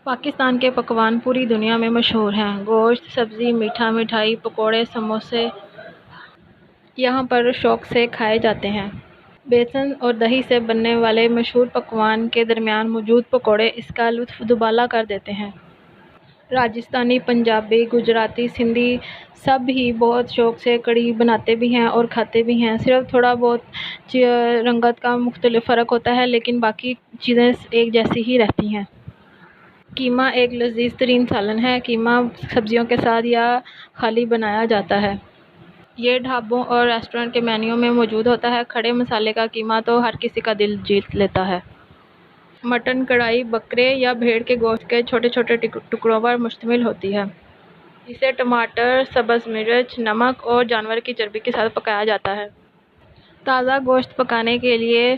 پاکستان کے پکوان پوری دنیا میں مشہور ہیں۔ گوشت، سبزی، میٹھا، مٹھائی، پکوڑے، سموسے یہاں پر شوق سے کھائے جاتے ہیں۔ بیسن اور دہی سے بننے والے مشہور پکوان کے درمیان موجود پکوڑے اس کا لطف دوبالا کر دیتے ہیں۔ راجستھانی، پنجابی، گجراتی، سندھی سب ہی بہت شوق سے کڑھی بناتے بھی ہیں اور کھاتے بھی ہیں۔ صرف تھوڑا بہت رنگت کا مختلف فرق ہوتا ہے، لیکن باقی چیزیں ایک جیسی ہی رہتی ہیں۔ قیمہ ایک لذیذ ترین سالن ہے۔ قیمہ سبزیوں کے ساتھ یا خالی بنایا جاتا ہے۔ یہ ڈھابوں اور ریسٹورنٹ کے مینیو میں موجود ہوتا ہے۔ کھڑے مسالے کا قیمہ تو ہر کسی کا دل جیت لیتا ہے۔ مٹن کڑھائی بکرے یا بھیڑ کے گوشت کے چھوٹے چھوٹے ٹکڑوں پر مشتمل ہوتی ہے۔ اسے ٹماٹر، سبز مرچ، نمک اور جانور کی چربی کے ساتھ پکایا جاتا ہے۔ تازہ گوشت پکانے کے لیے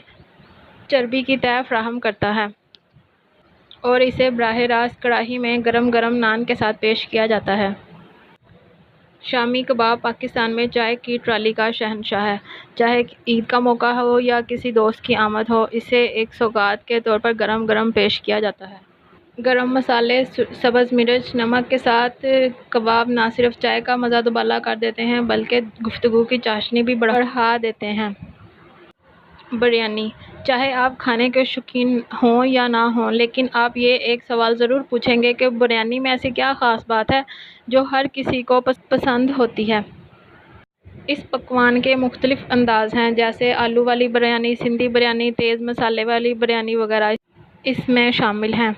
چربی کی تہ فراہم کرتا ہے اور اسے براہ راست کڑاہی میں گرم گرم نان کے ساتھ پیش کیا جاتا ہے۔ شامی کباب پاکستان میں چائے کی ٹرالی کا شہنشاہ ہے۔ چاہے عید کا موقع ہو یا کسی دوست کی آمد ہو، اسے ایک سوغات کے طور پر گرم گرم پیش کیا جاتا ہے۔ گرم مسالے، سبز مرچ، نمک کے ساتھ کباب نہ صرف چائے کا مزہ دوبالا کر دیتے ہیں بلکہ گفتگو کی چاشنی بھی بڑھا دیتے ہیں۔ بریانی، چاہے آپ کھانے کے شوقین ہوں یا نہ ہوں، لیکن آپ یہ ایک سوال ضرور پوچھیں گے کہ بریانی میں ایسی کیا خاص بات ہے جو ہر کسی کو پسند ہوتی ہے۔ اس پکوان کے مختلف انداز ہیں، جیسے آلو والی بریانی، سندھی بریانی، تیز مسالے والی بریانی وغیرہ اس میں شامل ہیں۔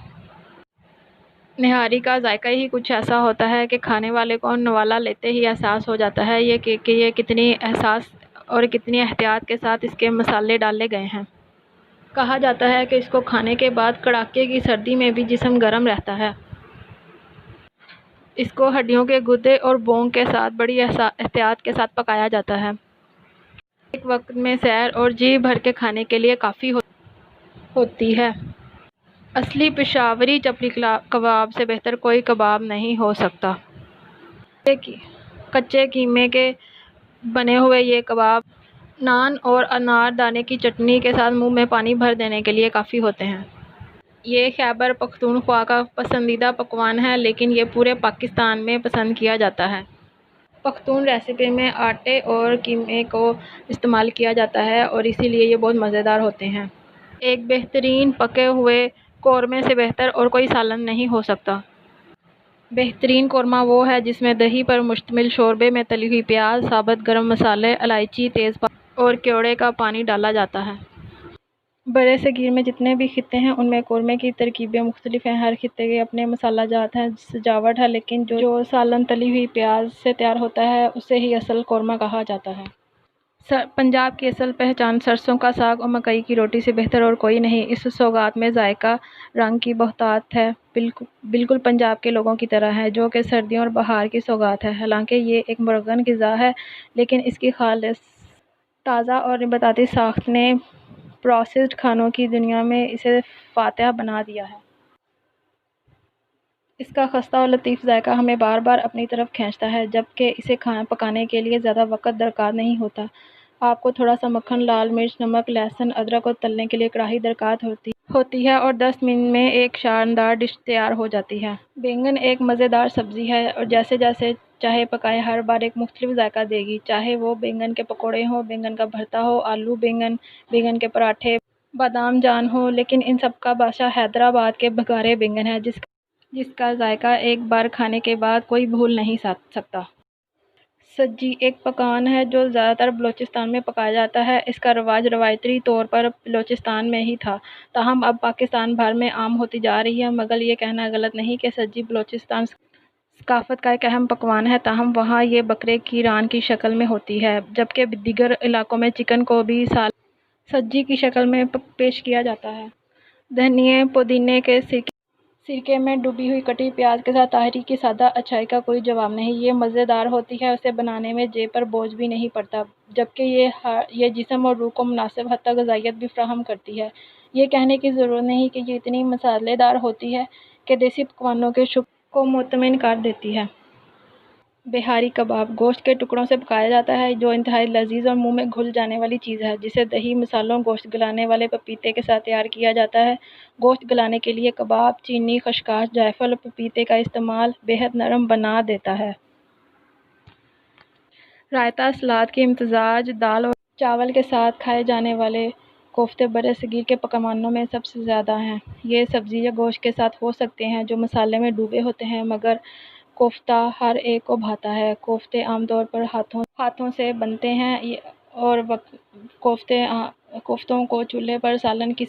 نہاری کا ذائقہ ہی کچھ ایسا ہوتا ہے کہ کھانے والے کو نوالا لیتے ہی احساس ہو جاتا ہے کہ یہ کتنی احساس اور کتنی احتیاط کے ساتھ اس کے مسالے ڈالے گئے ہیں۔ کہا جاتا ہے کہ اس کو کھانے کے بعد کڑاکے کی سردی میں بھی جسم گرم رہتا ہے۔ اس کو ہڈیوں کے گردے اور بونگ کے ساتھ بڑی احتیاط کے ساتھ پکایا جاتا ہے۔ ایک وقت میں سیر اور جی بھر کے کھانے کے لیے کافی ہوتی ہے۔ اصلی پشاوری چپلی کباب سے بہتر کوئی کباب نہیں ہو سکتا۔ کچے قیمے کے بنے ہوئے یہ کباب نان اور انار دانے کی چٹنی کے ساتھ منہ میں پانی بھر دینے کے لیے کافی ہوتے ہیں۔ یہ خیبر پختونخوا کا پسندیدہ پکوان ہے، لیکن یہ پورے پاکستان میں پسند کیا جاتا ہے۔ پختون ریسیپی میں آٹے اور قیمے کو استعمال کیا جاتا ہے اور اسی لیے یہ بہت مزیدار ہوتے ہیں۔ ایک بہترین پکے ہوئے قورمے سے بہتر اور کوئی سالن نہیں ہو سکتا۔ بہترین قورمہ وہ ہے جس میں دہی پر مشتمل شوربے میں تلی ہوئی پیاز، ثابت گرم مسالے، الائچی، تیز پتہ اور کیوڑے کا پانی ڈالا جاتا ہے۔ برِ صغیر میں جتنے بھی خطے ہیں ان میں قورمے کی ترکیبیں مختلف ہیں۔ ہر خطے کے اپنے مسالہ جات ہیں، سجاوٹ ہے، لیکن جو سالن تلی ہوئی پیاز سے تیار ہوتا ہے اسے ہی اصل قورمہ کہا جاتا ہے۔ پنجاب کی اصل پہچان سرسوں کا ساگ اور مکئی کی روٹی سے بہتر اور کوئی نہیں۔ اس سوغات میں ذائقہ رنگ کی بہتات ہے، بالکل پنجاب کے لوگوں کی طرح ہے، جو کہ سردیوں اور بہار کی سوغات ہے۔ حالانکہ یہ ایک مرغن غذا ہے، لیکن اس کی خالص تازہ اور نباتاتی ساخت نے پروسیسڈ کھانوں کی دنیا میں اسے فاتح بنا دیا ہے۔ اس کا خستہ اور لطیف ذائقہ ہمیں بار بار اپنی طرف کھینچتا ہے، جبکہ اسے پکانے کے لیے زیادہ وقت درکار نہیں ہوتا۔ آپ کو تھوڑا سا مکھن، لال مرچ، نمک، لہسن، ادرک اور تلنے کے لیے کڑاہی درکار ہوتی ہے اور 10 منٹ میں ایک شاندار ڈش تیار ہو جاتی ہے۔ بینگن ایک مزیدار سبزی ہے اور جیسے جیسے چاہے پکائیں ہر بار ایک مختلف ذائقہ دے گی، چاہے وہ بینگن کے پکوڑے ہوں، بینگن کا بھرتا ہو، آلو بینگن، بینگن کے پراٹھے، بادام جان ہو، لیکن ان سب کا بادشاہ حیدرآباد کے بھگارے بینگن ہے، جس کا ذائقہ ایک بار کھانے کے بعد کوئی بھول نہیں سکتا۔ سجی ایک پکوان ہے جو زیادہ تر بلوچستان میں پکایا جاتا ہے۔ اس کا رواج روایتی طور پر بلوچستان میں ہی تھا، تاہم اب پاکستان بھر میں عام ہوتی جا رہی ہے۔ مگر یہ کہنا غلط نہیں کہ سجی بلوچستان ثقافت کا ایک اہم پکوان ہے، تاہم وہاں یہ بکرے کی ران کی شکل میں ہوتی ہے، جبکہ دیگر علاقوں میں چکن کو بھی سجی کی شکل میں پیش کیا جاتا ہے۔ دھنیا پودینے کے سرکے میں ڈوبی ہوئی کٹی پیاز کے ساتھ تہری کی سادہ اچھائی کا کوئی جواب نہیں۔ یہ مزیدار ہوتی ہے، اسے بنانے میں جیب پر بوجھ بھی نہیں پڑتا، جبکہ یہ جسم اور روح کو مناسب حد تک غذائیت بھی فراہم کرتی ہے۔ یہ کہنے کی ضرورت نہیں کہ یہ اتنی مسالے دار ہوتی ہے کہ دیسی پکوانوں کے شوق کو مطمئن کر دیتی ہے۔ بہاری کباب گوشت کے ٹکڑوں سے پکایا جاتا ہے، جو انتہائی لذیذ اور منہ میں گھل جانے والی چیز ہے، جسے دہی، مصالحوں، گوشت گلانے والے پپیتے کے ساتھ تیار کیا جاتا ہے۔ گوشت گلانے کے لیے کباب چینی، خشخاش، جائفل اور پپیتے کا استعمال بہت نرم بنا دیتا ہے۔ رائتہ، سلاد کے امتزاج، دال اور چاول کے ساتھ کھائے جانے والے کوفتے برصغیر کے پکوانوں میں سب سے زیادہ ہیں۔ یہ سبزی یا گوشت کے ساتھ ہو سکتے ہیں جو مسالے میں ڈوبے ہوتے ہیں، مگر کوفتہ ہر ایک کو بھاتا ہے۔ کوفتے عام طور پر ہاتھوں سے بنتے ہیں اور کوفتوں کو چولہے پر سالن کی